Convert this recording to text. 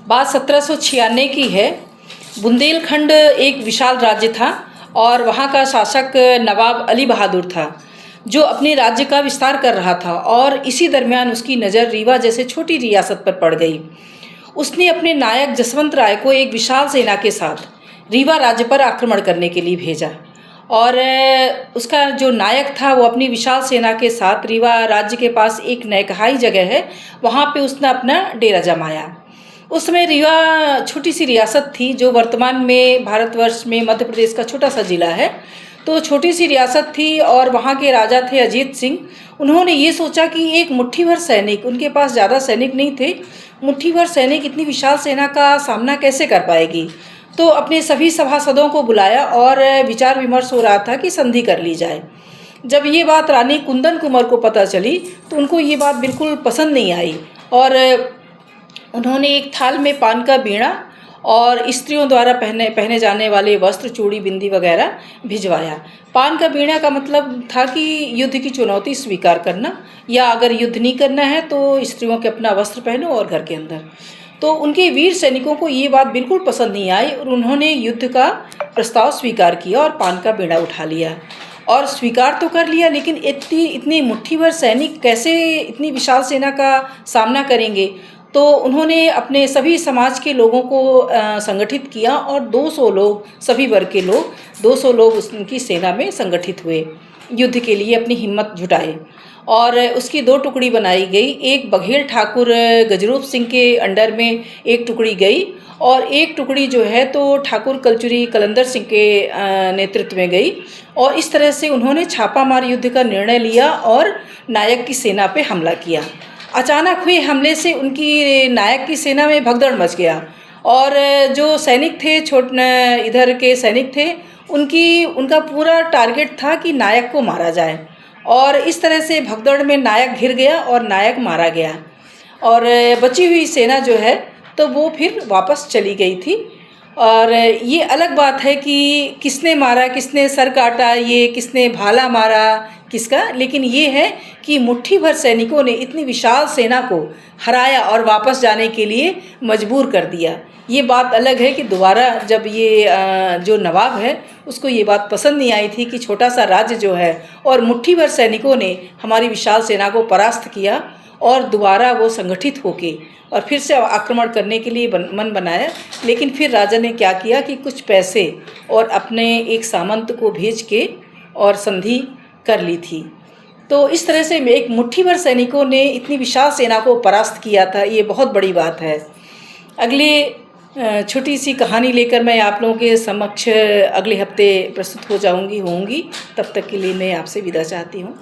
बात 1796 की है। बुंदेलखंड एक विशाल राज्य था और वहाँ का शासक नवाब अली बहादुर था, जो अपने राज्य का विस्तार कर रहा था। और इसी दरमियान उसकी नज़र रीवा जैसे छोटी रियासत पर पड़ गई। उसने अपने नायक जसवंत राय को एक विशाल सेना के साथ रीवा राज्य पर आक्रमण करने के लिए भेजा। और उसका जो नायक था वो अपनी विशाल सेना के साथ रीवा राज्य के पास एक नैकहाई जगह है, वहाँ पे उसने अपना डेरा जमाया। उस समय रीवा छोटी सी रियासत थी, जो वर्तमान में भारतवर्ष में मध्य प्रदेश का छोटा सा ज़िला है। तो छोटी सी रियासत थी और वहाँ के राजा थे अजीत सिंह। उन्होंने ये सोचा कि एक मुट्ठी भर सैनिक, उनके पास ज़्यादा सैनिक नहीं थे, मुट्ठी भर सैनिक इतनी विशाल सेना का सामना कैसे कर पाएगी। तो अपने सभी सभासदों को बुलाया और विचार विमर्श हो रहा था कि संधि कर ली जाए। जब ये बात रानी कुंदन कुमार को पता चली तो उनको ये बात बिल्कुल पसंद नहीं आई और उन्होंने एक थाल में पान का बीड़ा और स्त्रियों द्वारा पहने जाने वाले वस्त्र, चूड़ी, बिंदी वगैरह भिजवाया। पान का बीड़ा का मतलब था कि युद्ध की चुनौती स्वीकार करना, या अगर युद्ध नहीं करना है तो स्त्रियों के अपना वस्त्र पहनो और घर के अंदर। तो उनके वीर सैनिकों को ये बात बिल्कुल पसंद नहीं आई और उन्होंने युद्ध का प्रस्ताव स्वीकार किया और पान का बीड़ा उठा लिया। और स्वीकार तो कर लिया, लेकिन इतनी मुट्ठी भर सैनिक कैसे इतनी विशाल सेना का सामना करेंगे। तो उन्होंने अपने सभी समाज के लोगों को संगठित किया और 200 लोग, सभी वर्ग के लोग 200 लोग उनकी सेना में संगठित हुए, युद्ध के लिए अपनी हिम्मत जुटाए। और उसकी 2 टुकड़ी बनाई गई। एक बघेल ठाकुर गजरूप सिंह के अंडर में एक टुकड़ी गई और एक टुकड़ी जो है तो ठाकुर कलचुरी कलंदर सिंह के नेतृत्व में गई। और इस तरह से उन्होंने छापामार युद्ध का निर्णय लिया और नायक की सेना पे हमला किया। अचानक हुए हमले से उनकी नायक की सेना में भगदड़ मच गया और जो सैनिक थे, इधर के सैनिक थे, उनका पूरा टारगेट था कि नायक को मारा जाए। और इस तरह से भगदड़ में नायक घिर गया और नायक मारा गया। और बची हुई सेना जो है तो वो फिर वापस चली गई थी। और ये अलग बात है कि किसने मारा, किसने सर काटा, ये किसने भाला मारा किसका, लेकिन ये है कि मुट्ठी भर सैनिकों ने इतनी विशाल सेना को हराया और वापस जाने के लिए मजबूर कर दिया। ये बात अलग है कि दोबारा जब ये जो नवाब है उसको ये बात पसंद नहीं आई थी कि छोटा सा राज्य जो है और मुट्ठी भर सैनिकों ने हमारी विशाल सेना को परास्त किया और दोबारा वो संगठित होके और फिर से आक्रमण करने के लिए मन बनाया। लेकिन फिर राजा ने क्या किया कि कुछ पैसे और अपने एक सामंत को भेज के और संधि कर ली थी। तो इस तरह से एक मुट्ठी भर सैनिकों ने इतनी विशाल सेना को परास्त किया था, ये बहुत बड़ी बात है। अगले छोटी सी कहानी लेकर मैं आप लोगों के समक्ष अगले हफ्ते प्रस्तुत होंगी। तब तक के लिए मैं आपसे विदा चाहती हूँ।